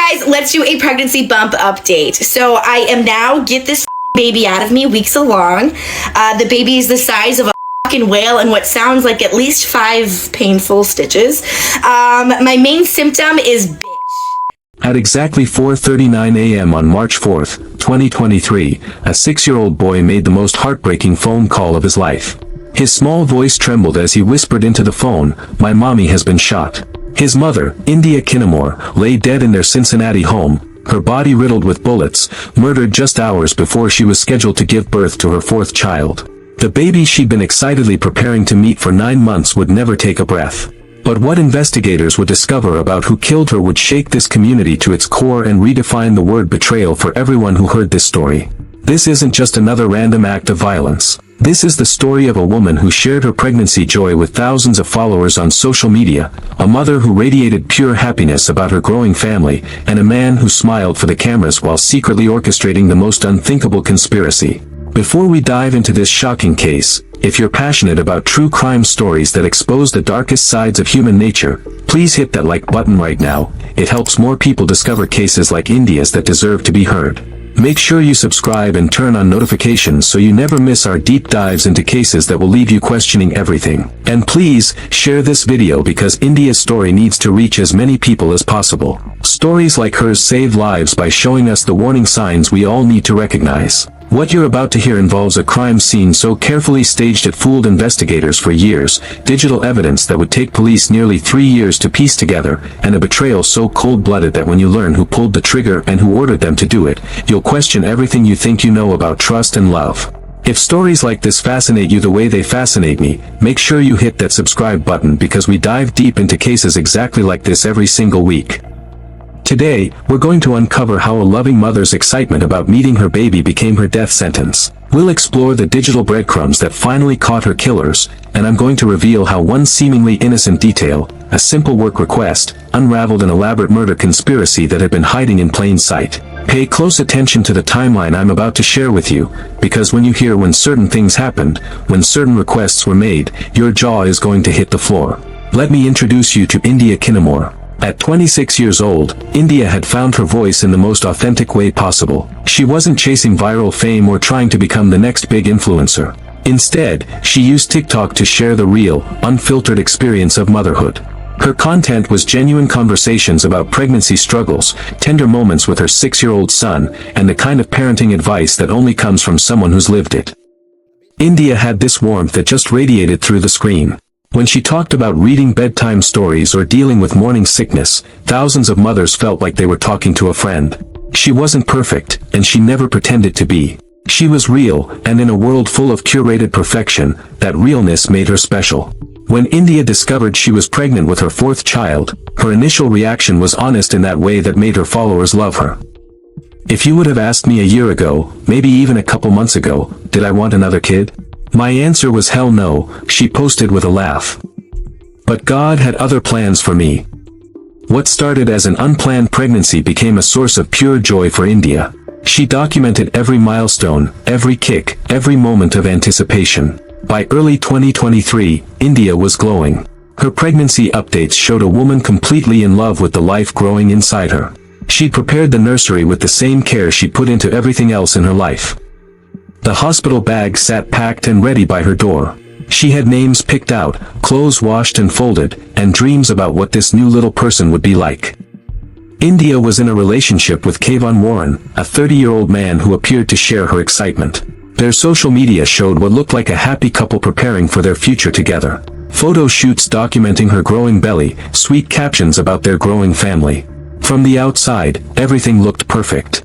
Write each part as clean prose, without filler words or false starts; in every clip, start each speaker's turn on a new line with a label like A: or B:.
A: guys, let's do a pregnancy bump update. So I am now, get this baby out of me, weeks along. The baby is the size of a fucking whale and what sounds like at least 5 painful stitches. My main symptom is bitch.
B: At exactly 4:39 a.m. on March 4th, 2023, a 6-year-old boy made the most heartbreaking phone call of his life. His small voice trembled as he whispered into the phone, "My mommy has been shot." His mother, India Kinamore, lay dead in their Cincinnati home, her body riddled with bullets, murdered just hours before she was scheduled to give birth to her 4th child. The baby she'd been excitedly preparing to meet for 9 months would never take a breath. But what investigators would discover about who killed her would shake this community to its core and redefine the word betrayal for everyone who heard this story. This isn't just another random act of violence. This is the story of a woman who shared her pregnancy joy with thousands of followers on social media, a mother who radiated pure happiness about her growing family, and a man who smiled for the cameras while secretly orchestrating the most unthinkable conspiracy. Before we dive into this shocking case, if you're passionate about true crime stories that expose the darkest sides of human nature, please hit that like button right now. It helps more people discover cases like India's that deserve to be heard. Make sure you subscribe and turn on notifications so you never miss our deep dives into cases that will leave you questioning everything. And please, share this video because India's story needs to reach as many people as possible. Stories like hers save lives by showing us the warning signs we all need to recognize. What you're about to hear involves a crime scene so carefully staged it fooled investigators for years, digital evidence that would take police nearly 3 years to piece together, and a betrayal so cold-blooded that when you learn who pulled the trigger and who ordered them to do it, you'll question everything you think you know about trust and love. If stories like this fascinate you the way they fascinate me, make sure you hit that subscribe button because we dive deep into cases exactly like this every single week. Today, we're going to uncover how a loving mother's excitement about meeting her baby became her death sentence. We'll explore the digital breadcrumbs that finally caught her killers, and I'm going to reveal how one seemingly innocent detail, a simple work request, unraveled an elaborate murder conspiracy that had been hiding in plain sight. Pay close attention to the timeline I'm about to share with you, because when you hear when certain things happened, when certain requests were made, your jaw is going to hit the floor. Let me introduce you to India Kinamore. At 26 years old, India had found her voice in the most authentic way possible. She wasn't chasing viral fame or trying to become the next big influencer. Instead, she used TikTok to share the real, unfiltered experience of motherhood. Her content was genuine conversations about pregnancy struggles, tender moments with her 6-year-old son, and the kind of parenting advice that only comes from someone who's lived it. India had this warmth that just radiated through the screen. When she talked about reading bedtime stories or dealing with morning sickness, thousands of mothers felt like they were talking to a friend. She wasn't perfect, and she never pretended to be. She was real, and in a world full of curated perfection, that realness made her special. When India discovered she was pregnant with her 4th child, her initial reaction was honest in that way that made her followers love her. If you would have asked me a year ago, maybe even a couple months ago, did I want another kid? My answer was hell no, she posted with a laugh. But God had other plans for me. What started as an unplanned pregnancy became a source of pure joy for India. She documented every milestone, every kick, every moment of anticipation. By early 2023, India was glowing. Her pregnancy updates showed a woman completely in love with the life growing inside her. She'd prepared the nursery with the same care she'd put into everything else in her life. The hospital bag sat packed and ready by her door. She had names picked out, clothes washed and folded, and dreams about what this new little person would be like. India was in a relationship with Kayvon Warren, a 30-year-old man who appeared to share her excitement. Their social media showed what looked like a happy couple preparing for their future together. Photo shoots documenting her growing belly, sweet captions about their growing family. From the outside, everything looked perfect.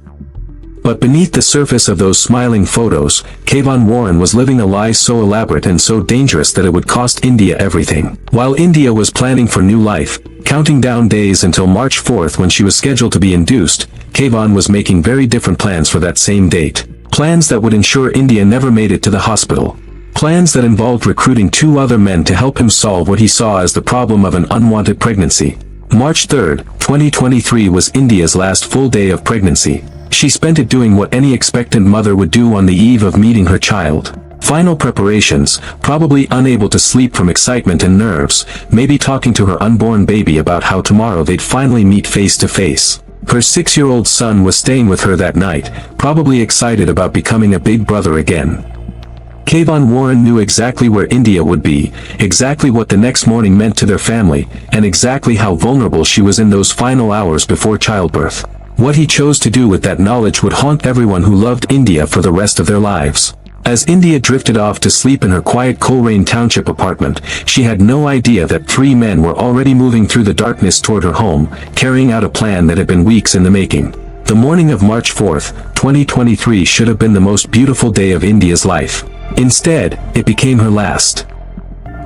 B: But beneath the surface of those smiling photos, Kayvon Warren was living a lie so elaborate and so dangerous that it would cost India everything. While India was planning for new life, counting down days until March 4th when she was scheduled to be induced, Kayvon was making very different plans for that same date. Plans that would ensure India never made it to the hospital. Plans that involved recruiting 2 other men to help him solve what he saw as the problem of an unwanted pregnancy. March 3rd, 2023 was India's last full day of pregnancy. She spent it doing what any expectant mother would do on the eve of meeting her child. Final preparations, probably unable to sleep from excitement and nerves, maybe talking to her unborn baby about how tomorrow they'd finally meet face to face. Her 6-year-old son was staying with her that night, probably excited about becoming a big brother again. Kayvon Warren knew exactly where India would be, exactly what the next morning meant to their family, and exactly how vulnerable she was in those final hours before childbirth. What he chose to do with that knowledge would haunt everyone who loved India for the rest of their lives. As India drifted off to sleep in her quiet Coleraine Township apartment, she had no idea that 3 men were already moving through the darkness toward her home, carrying out a plan that had been weeks in the making. The morning of March 4th, 2023 should have been the most beautiful day of India's life. Instead, it became her last.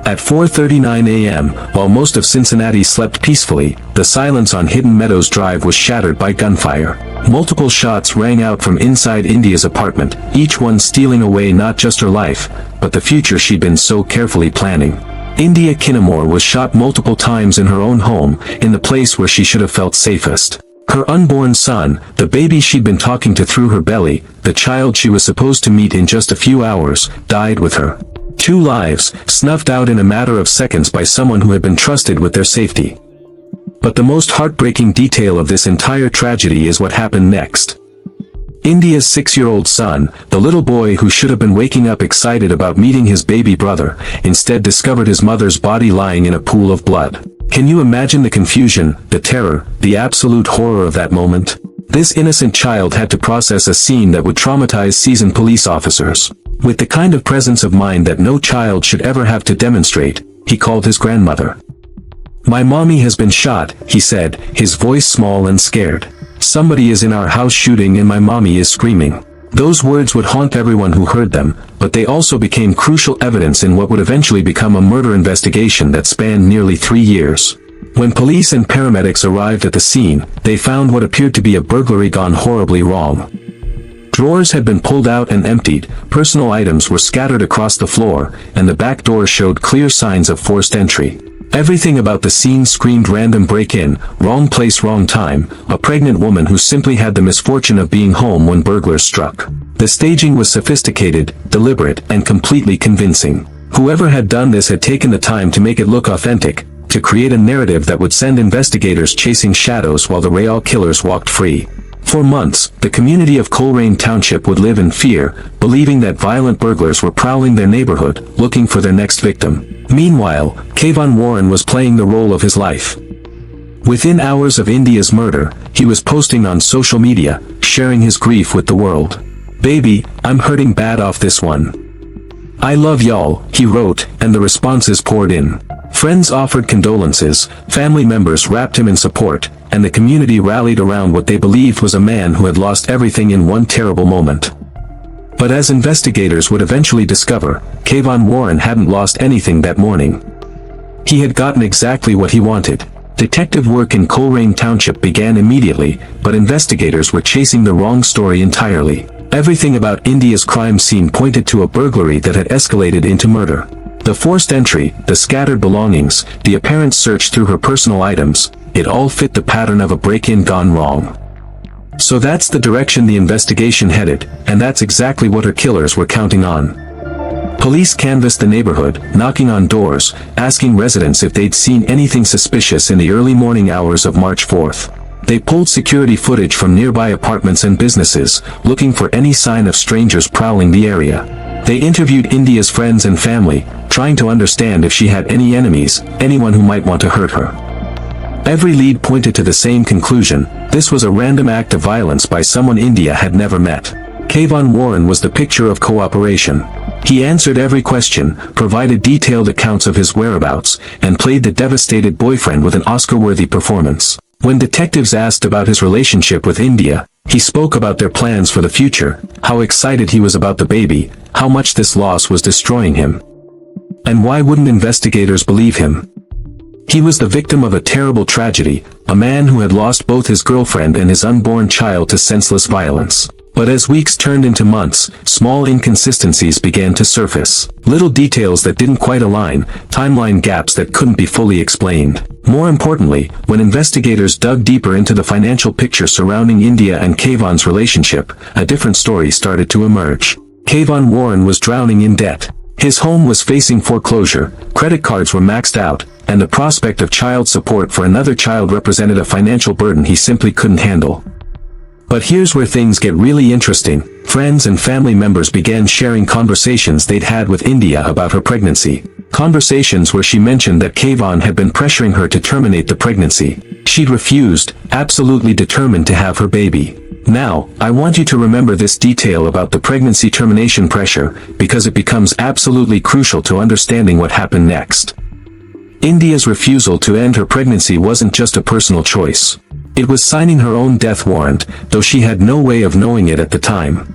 B: At 4:39 a.m., while most of Cincinnati slept peacefully, the silence on Hidden Meadows Drive was shattered by gunfire. Multiple shots rang out from inside India's apartment, each one stealing away not just her life, but the future she'd been so carefully planning. India Kinamore was shot multiple times in her own home, in the place where she should have felt safest. Her unborn son, the baby she'd been talking to through her belly, the child she was supposed to meet in just a few hours, died with her. 2 lives, snuffed out in a matter of seconds by someone who had been trusted with their safety. But the most heartbreaking detail of this entire tragedy is what happened next. India's 6-year-old son, the little boy who should have been waking up excited about meeting his baby brother, instead discovered his mother's body lying in a pool of blood. Can you imagine the confusion, the terror, the absolute horror of that moment? This innocent child had to process a scene that would traumatize seasoned police officers. With the kind of presence of mind that no child should ever have to demonstrate, he called his grandmother. "My mommy has been shot," he said, his voice small and scared. "Somebody is in our house shooting and my mommy is screaming." Those words would haunt everyone who heard them, but they also became crucial evidence in what would eventually become a murder investigation that spanned nearly 3 years. When police and paramedics arrived at the scene, they found what appeared to be a burglary gone horribly wrong. Drawers had been pulled out and emptied, personal items were scattered across the floor, and the back door showed clear signs of forced entry. Everything about the scene screamed random break-in, wrong place wrong time, a pregnant woman who simply had the misfortune of being home when burglars struck. The staging was sophisticated, deliberate, and completely convincing. Whoever had done this had taken the time to make it look authentic, to create a narrative that would send investigators chasing shadows while the real killers walked free. For months, the community of Coleraine Township would live in fear, believing that violent burglars were prowling their neighborhood, looking for their next victim. Meanwhile, Kayvon Warren was playing the role of his life. Within hours of India's murder, he was posting on social media, sharing his grief with the world. "Baby, I'm hurting bad off this one. I love y'all," he wrote, and the responses poured in. Friends offered condolences, family members wrapped him in support, and the community rallied around what they believed was a man who had lost everything in one terrible moment. But as investigators would eventually discover, Kayvon Warren hadn't lost anything that morning. He had gotten exactly what he wanted. Detective work in Coleraine Township began immediately, but investigators were chasing the wrong story entirely. Everything about India's crime scene pointed to a burglary that had escalated into murder. The forced entry, the scattered belongings, the apparent search through her personal items, it all fit the pattern of a break-in gone wrong. So that's the direction the investigation headed, and that's exactly what her killers were counting on. Police canvassed the neighborhood, knocking on doors, asking residents if they'd seen anything suspicious in the early morning hours of March 4th. They pulled security footage from nearby apartments and businesses, looking for any sign of strangers prowling the area. They interviewed India's friends and family, trying to understand if she had any enemies, anyone who might want to hurt her. Every lead pointed to the same conclusion: this was a random act of violence by someone India had never met. Kayvon Warren was the picture of cooperation. He answered every question, provided detailed accounts of his whereabouts, and played the devastated boyfriend with an Oscar-worthy performance. When detectives asked about his relationship with India, he spoke about their plans for the future, how excited he was about the baby, how much this loss was destroying him. And why wouldn't investigators believe him? He was the victim of a terrible tragedy, a man who had lost both his girlfriend and his unborn child to senseless violence. But as weeks turned into months, small inconsistencies began to surface. Little details that didn't quite align, timeline gaps that couldn't be fully explained. More importantly, when investigators dug deeper into the financial picture surrounding India and Kayvon's relationship, a different story started to emerge. Kayvon Warren was drowning in debt. His home was facing foreclosure, credit cards were maxed out, and the prospect of child support for another child represented a financial burden he simply couldn't handle. But here's where things get really interesting. Friends and family members began sharing conversations they'd had with India about her pregnancy. Conversations where she mentioned that Kayvon had been pressuring her to terminate the pregnancy. She'd refused, absolutely determined to have her baby. Now, I want you to remember this detail about the pregnancy termination pressure, because it becomes absolutely crucial to understanding what happened next. India's refusal to end her pregnancy wasn't just a personal choice. It was signing her own death warrant, though she had no way of knowing it at the time.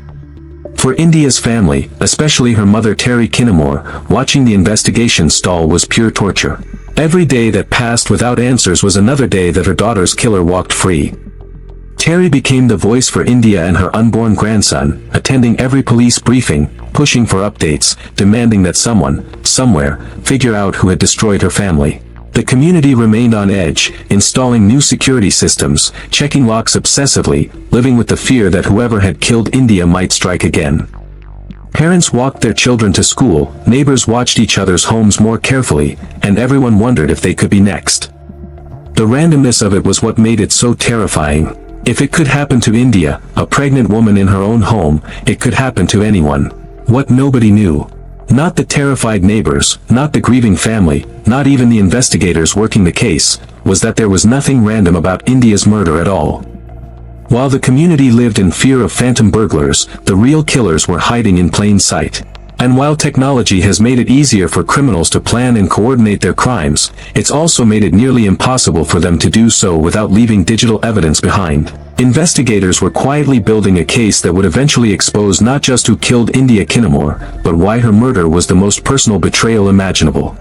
B: For India's family, especially her mother Terry Kinamore, watching the investigation stall was pure torture. Every day that passed without answers was another day that her daughter's killer walked free. Terry became the voice for India and her unborn grandson, attending every police briefing, pushing for updates, demanding that someone, somewhere, figure out who had destroyed her family. The community remained on edge, installing new security systems, checking locks obsessively, living with the fear that whoever had killed India might strike again. Parents walked their children to school, neighbors watched each other's homes more carefully, and everyone wondered if they could be next. The randomness of it was what made it so terrifying. If it could happen to India, a pregnant woman in her own home, it could happen to anyone. What nobody knew. Not the terrified neighbors, not the grieving family, not even the investigators working the case, was that there was nothing random about India's murder at all. While the community lived in fear of phantom burglars, the real killers were hiding in plain sight. And while technology has made it easier for criminals to plan and coordinate their crimes, it's also made it nearly impossible for them to do so without leaving digital evidence behind. Investigators were quietly building a case that would eventually expose not just who killed India Kinamore, but why her murder was the most personal betrayal imaginable.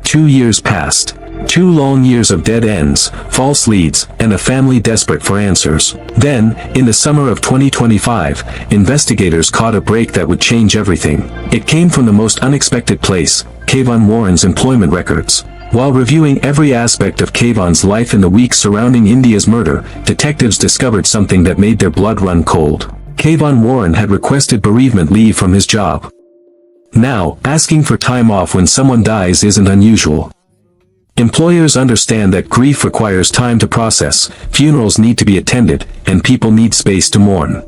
B: 2 years passed. 2 long years of dead ends, false leads, and a family desperate for answers. Then, in the summer of 2025, investigators caught a break that would change everything. It came from the most unexpected place, Kayvon Warren's employment records. While reviewing every aspect of Kayvon's life in the weeks surrounding India's murder, detectives discovered something that made their blood run cold. Kayvon Warren had requested bereavement leave from his job. Now, asking for time off when someone dies isn't unusual. Employers understand that grief requires time to process, funerals need to be attended, and people need space to mourn.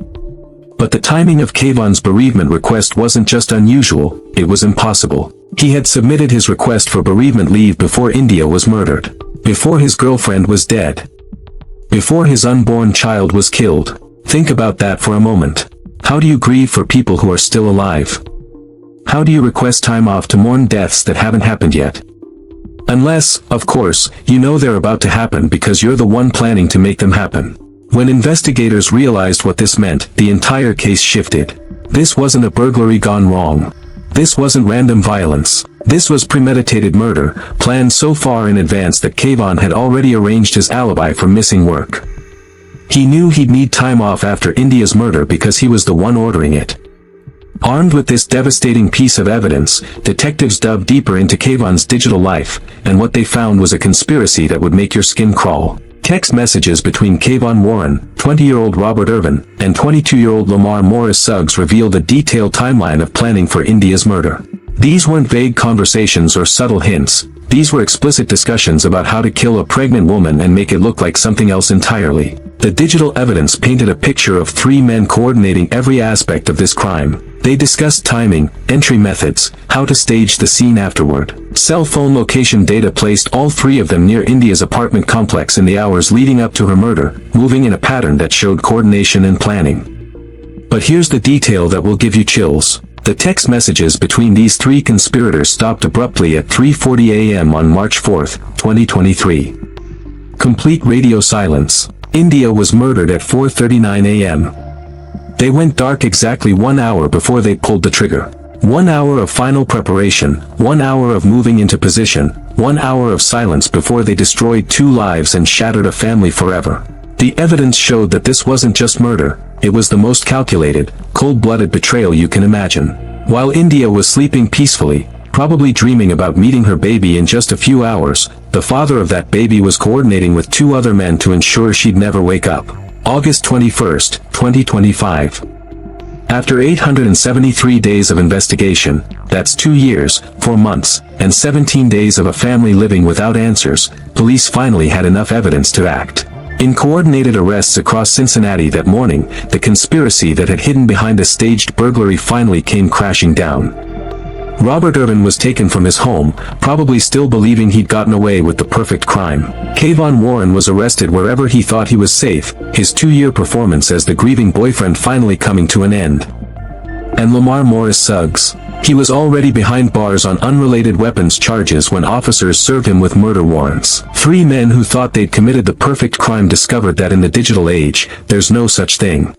B: But the timing of Kayvon's bereavement request wasn't just unusual, it was impossible. He had submitted his request for bereavement leave before India was murdered. Before his girlfriend was dead. Before his unborn child was killed. Think about that for a moment. How do you grieve for people who are still alive? How do you request time off to mourn deaths that haven't happened yet? Unless, of course, you know they're about to happen because you're the one planning to make them happen. When investigators realized what this meant, the entire case shifted. This wasn't a burglary gone wrong. This wasn't random violence. This was premeditated murder, planned so far in advance that Kayvon had already arranged his alibi for missing work. He knew he'd need time off after India's murder because he was the one ordering it. Armed with this devastating piece of evidence, detectives dug deeper into Kayvon's digital life, and what they found was a conspiracy that would make your skin crawl. Text messages between Kayvon Warren, 20-year-old Robert Ervin, and 22-year-old Lamar Suggs revealed a detailed timeline of planning for India's murder. These weren't vague conversations or subtle hints. These were explicit discussions about how to kill a pregnant woman and make it look like something else entirely. The digital evidence painted a picture of 3 men coordinating every aspect of this crime. They discussed timing, entry methods, how to stage the scene afterward. Cell phone location data placed all 3 of them near India's apartment complex in the hours leading up to her murder, moving in a pattern that showed coordination and planning. But here's the detail that will give you chills. The text messages between these 3 conspirators stopped abruptly at 3:40 a.m. on March 4, 2023. Complete radio silence. India was murdered at 4:39 a.m. They went dark exactly 1 hour before they pulled the trigger. 1 hour of final preparation, 1 hour of moving into position, 1 hour of silence before they destroyed 2 lives and shattered a family forever. The evidence showed that this wasn't just murder, it was the most calculated, cold-blooded betrayal you can imagine. While India was sleeping peacefully, probably dreaming about meeting her baby in just a few hours, the father of that baby was coordinating with 2 other men to ensure she'd never wake up. August 21, 2025. After 873 days of investigation, that's 2 years, 4 months, and 17 days of a family living without answers, police finally had enough evidence to act. In coordinated arrests across Cincinnati that morning, the conspiracy that had hidden behind a staged burglary finally came crashing down. Robert Ervin was taken from his home, probably still believing he'd gotten away with the perfect crime. Kayvon Warren was arrested wherever he thought he was safe, his 2-year performance as the grieving boyfriend finally coming to an end. And Lamar Suggs. He was already behind bars on unrelated weapons charges when officers served him with murder warrants. 3 men who thought they'd committed the perfect crime discovered that in the digital age, there's no such thing.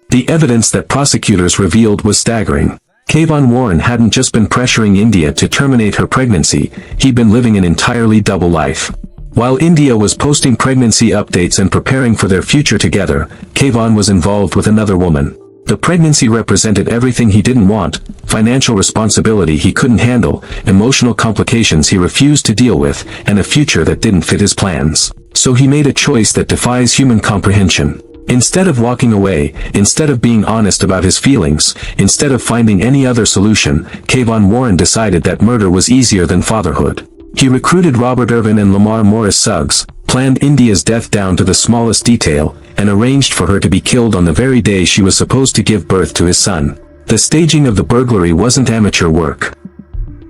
B: The evidence that prosecutors revealed was staggering. Kayvon Warren hadn't just been pressuring India to terminate her pregnancy, he'd been living an entirely double life. While India was posting pregnancy updates and preparing for their future together, Kayvon was involved with another woman. The pregnancy represented everything he didn't want: financial responsibility he couldn't handle, emotional complications he refused to deal with, and a future that didn't fit his plans. So he made a choice that defies human comprehension. Instead of walking away, instead of being honest about his feelings, instead of finding any other solution, Kayvon Warren decided that murder was easier than fatherhood. He recruited Robert Ervin and Lamar Suggs, planned India's death down to the smallest detail, and arranged for her to be killed on the very day she was supposed to give birth to his son. The staging of the burglary wasn't amateur work.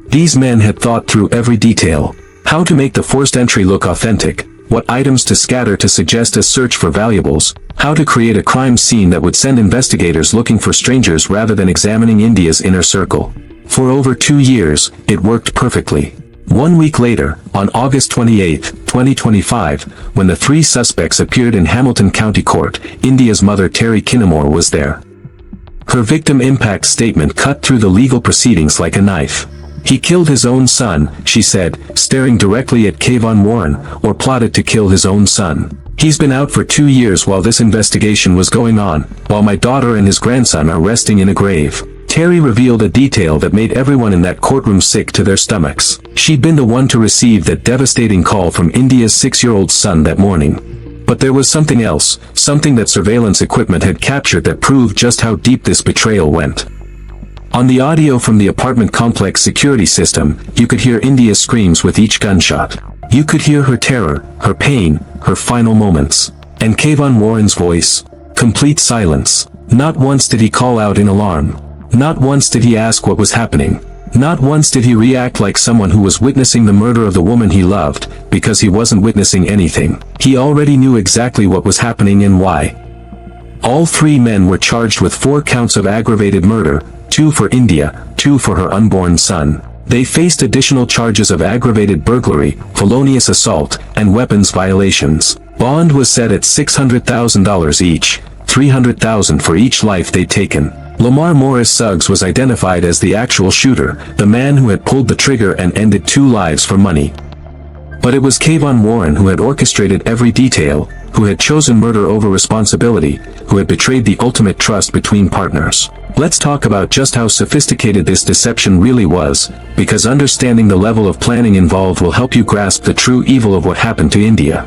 B: These men had thought through every detail. How to make the forced entry look authentic, what items to scatter to suggest a search for valuables, how to create a crime scene that would send investigators looking for strangers rather than examining India's inner circle. For over 2 years, it worked perfectly. 1 week later, on August 28, 2025, when the 3 suspects appeared in Hamilton County Court, India's mother Terry Kinamore was there. Her victim impact statement cut through the legal proceedings like a knife. He killed his own son, she said, staring directly at Kayvon Warren, or plotted to kill his own son. He's been out for 2 years while this investigation was going on, while my daughter and his grandson are resting in a grave. Terry revealed a detail that made everyone in that courtroom sick to their stomachs. She'd been the one to receive that devastating call from India's 6-year-old son that morning. But there was something else, something that surveillance equipment had captured that proved just how deep this betrayal went. On the audio from the apartment complex security system, you could hear India's screams with each gunshot. You could hear her terror, her pain, her final moments. And Kayvon Warren's voice. Complete silence. Not once did he call out in alarm. Not once did he ask what was happening. Not once did he react like someone who was witnessing the murder of the woman he loved, because he wasn't witnessing anything. He already knew exactly what was happening and why. All 3 men were charged with 4 counts of aggravated murder, 2 for India, 2 for her unborn son. They faced additional charges of aggravated burglary, felonious assault, and weapons violations. Bond was set at $600,000 each, $300,000 for each life they'd taken. Lamar Suggs was identified as the actual shooter, the man who had pulled the trigger and ended 2 lives for money. But it was Kayvon Warren who had orchestrated every detail, who had chosen murder over responsibility, who had betrayed the ultimate trust between partners. Let's talk about just how sophisticated this deception really was, because understanding the level of planning involved will help you grasp the true evil of what happened to India.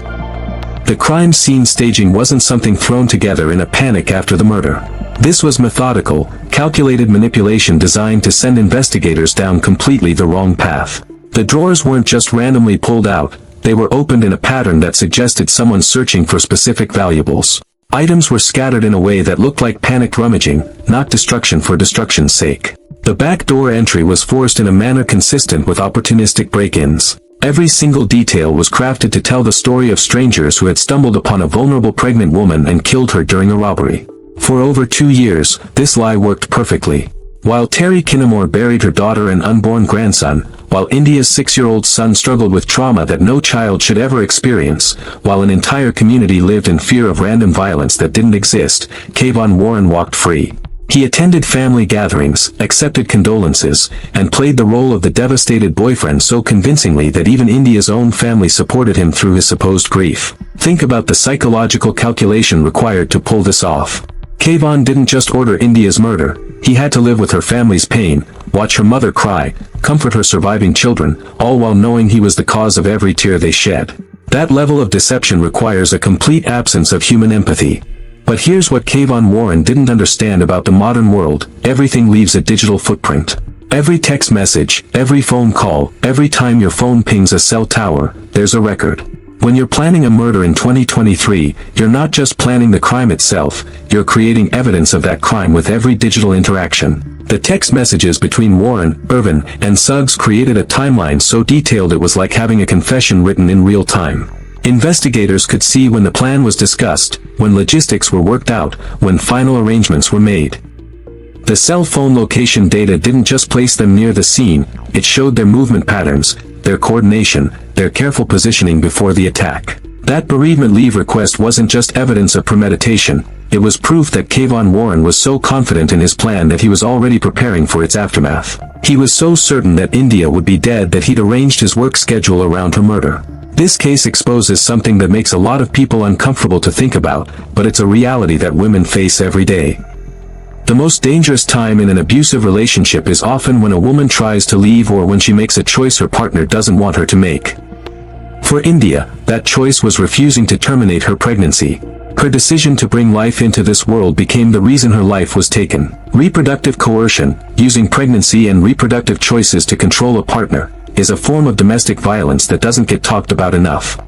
B: The crime scene staging wasn't something thrown together in a panic after the murder. This was methodical, calculated manipulation designed to send investigators down completely the wrong path. The drawers weren't just randomly pulled out, they were opened in a pattern that suggested someone searching for specific valuables. Items were scattered in a way that looked like panicked rummaging, not destruction for destruction's sake. The back door entry was forced in a manner consistent with opportunistic break-ins. Every single detail was crafted to tell the story of strangers who had stumbled upon a vulnerable pregnant woman and killed her during a robbery. For over 2 years, this lie worked perfectly. While Terry Kinamore buried her daughter and unborn grandson, while India's 6-year-old son struggled with trauma that no child should ever experience, while an entire community lived in fear of random violence that didn't exist, Kayvon Warren walked free. He attended family gatherings, accepted condolences, and played the role of the devastated boyfriend so convincingly that even India's own family supported him through his supposed grief. Think about the psychological calculation required to pull this off. Kayvon didn't just order India's murder, he had to live with her family's pain, watch her mother cry, comfort her surviving children, all while knowing he was the cause of every tear they shed. That level of deception requires a complete absence of human empathy. But here's what Kayvon Warren didn't understand about the modern world: everything leaves a digital footprint. Every text message, every phone call, every time your phone pings a cell tower, there's a record. When you're planning a murder in 2023, you're not just planning the crime itself, you're creating evidence of that crime with every digital interaction. The text messages between Warren, Ervin, and Suggs created a timeline so detailed it was like having a confession written in real time. Investigators could see when the plan was discussed, when logistics were worked out, when final arrangements were made. The cell phone location data didn't just place them near the scene, it showed their movement patterns, their coordination, their careful positioning before the attack. That bereavement leave request wasn't just evidence of premeditation, it was proof that Kayvon Warren was so confident in his plan that he was already preparing for its aftermath. He was so certain that India would be dead that he'd arranged his work schedule around her murder. This case exposes something that makes a lot of people uncomfortable to think about, but it's a reality that women face every day. The most dangerous time in an abusive relationship is often when a woman tries to leave or when she makes a choice her partner doesn't want her to make. For India, that choice was refusing to terminate her pregnancy. Her decision to bring life into this world became the reason her life was taken. Reproductive coercion, using pregnancy and reproductive choices to control a partner, is a form of domestic violence that doesn't get talked about enough.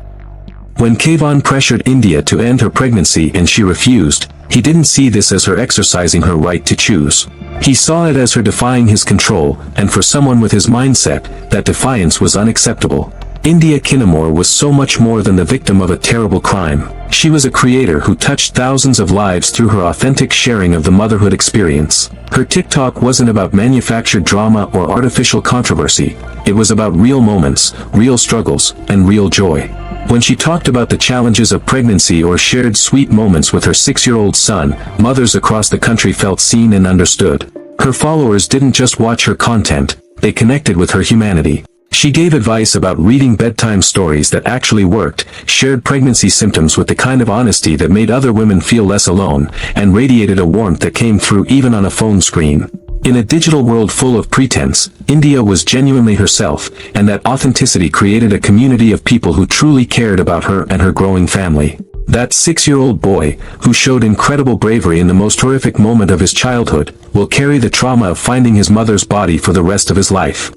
B: When Kayvon pressured India to end her pregnancy and she refused, he didn't see this as her exercising her right to choose. He saw it as her defying his control, and for someone with his mindset, that defiance was unacceptable. India Kinamore was so much more than the victim of a terrible crime. She was a creator who touched thousands of lives through her authentic sharing of the motherhood experience. Her TikTok wasn't about manufactured drama or artificial controversy. It was about real moments, real struggles, and real joy. When she talked about the challenges of pregnancy or shared sweet moments with her 6-year-old son, mothers across the country felt seen and understood. Her followers didn't just watch her content, they connected with her humanity. She gave advice about reading bedtime stories that actually worked, shared pregnancy symptoms with the kind of honesty that made other women feel less alone, and radiated a warmth that came through even on a phone screen. In a digital world full of pretense, India was genuinely herself, and that authenticity created a community of people who truly cared about her and her growing family. That 6-year-old boy, who showed incredible bravery in the most horrific moment of his childhood, will carry the trauma of finding his mother's body for the rest of his life.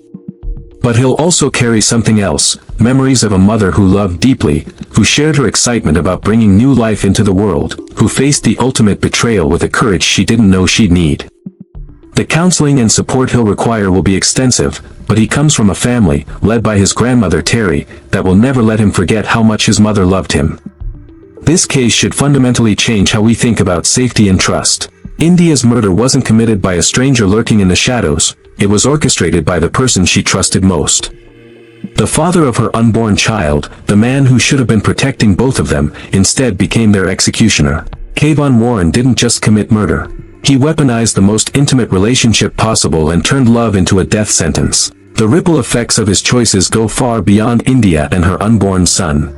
B: But he'll also carry something else, memories of a mother who loved deeply, who shared her excitement about bringing new life into the world, who faced the ultimate betrayal with a courage she didn't know she'd need. The counseling and support he'll require will be extensive, but he comes from a family, led by his grandmother Terry, that will never let him forget how much his mother loved him. This case should fundamentally change how we think about safety and trust. India's murder wasn't committed by a stranger lurking in the shadows, it was orchestrated by the person she trusted most. The father of her unborn child, the man who should have been protecting both of them, instead became their executioner. Kayvon Warren didn't just commit murder. He weaponized the most intimate relationship possible and turned love into a death sentence. The ripple effects of his choices go far beyond India and her unborn son.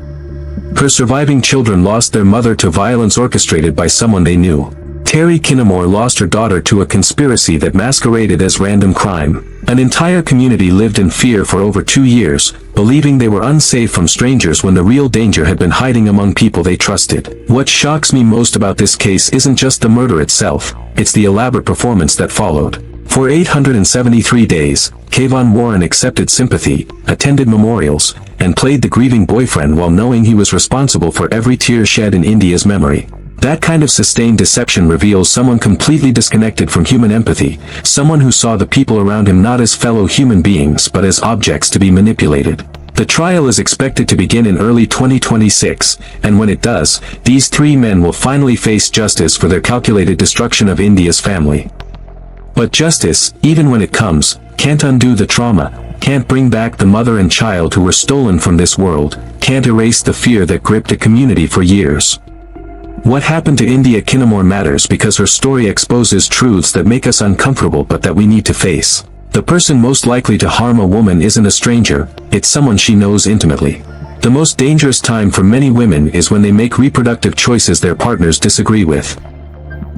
B: Her surviving children lost their mother to violence orchestrated by someone they knew. Terry Kinamore lost her daughter to a conspiracy that masqueraded as random crime. An entire community lived in fear for over 2 years, believing they were unsafe from strangers when the real danger had been hiding among people they trusted. What shocks me most about this case isn't just the murder itself, it's the elaborate performance that followed. For 873 days, Kayvon Warren accepted sympathy, attended memorials, and played the grieving boyfriend while knowing he was responsible for every tear shed in India's memory. That kind of sustained deception reveals someone completely disconnected from human empathy, someone who saw the people around him not as fellow human beings but as objects to be manipulated. The trial is expected to begin in early 2026, and when it does, these 3 men will finally face justice for their calculated destruction of India's family. But justice, even when it comes, can't undo the trauma, can't bring back the mother and child who were stolen from this world, can't erase the fear that gripped a community for years. What happened to India Kinamore matters because her story exposes truths that make us uncomfortable but that we need to face. The person most likely to harm a woman isn't a stranger, it's someone she knows intimately. The most dangerous time for many women is when they make reproductive choices their partners disagree with.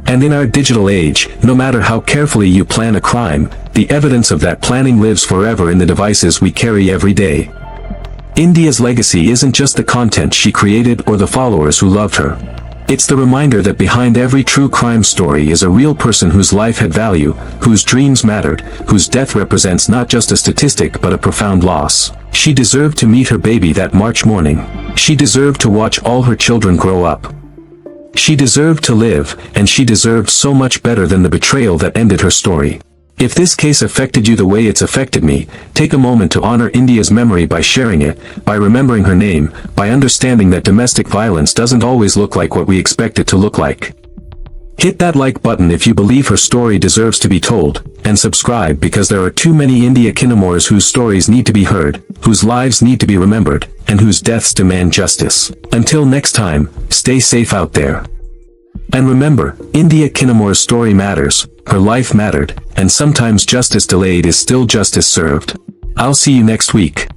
B: And in our digital age, no matter how carefully you plan a crime, the evidence of that planning lives forever in the devices we carry every day. India's legacy isn't just the content she created or the followers who loved her. It's the reminder that behind every true crime story is a real person whose life had value, whose dreams mattered, whose death represents not just a statistic but a profound loss. She deserved to meet her baby that March morning. She deserved to watch all her children grow up. She deserved to live, and she deserved so much better than the betrayal that ended her story. If this case affected you the way it's affected me, take a moment to honor India's memory by sharing it, by remembering her name, by understanding that domestic violence doesn't always look like what we expect it to look like. Hit that like button if you believe her story deserves to be told, and subscribe because there are too many India Kinamores whose stories need to be heard, whose lives need to be remembered, and whose deaths demand justice. Until next time, stay safe out there. And remember, India Kinamore's story matters, her life mattered, and sometimes justice delayed is still justice served. I'll see you next week.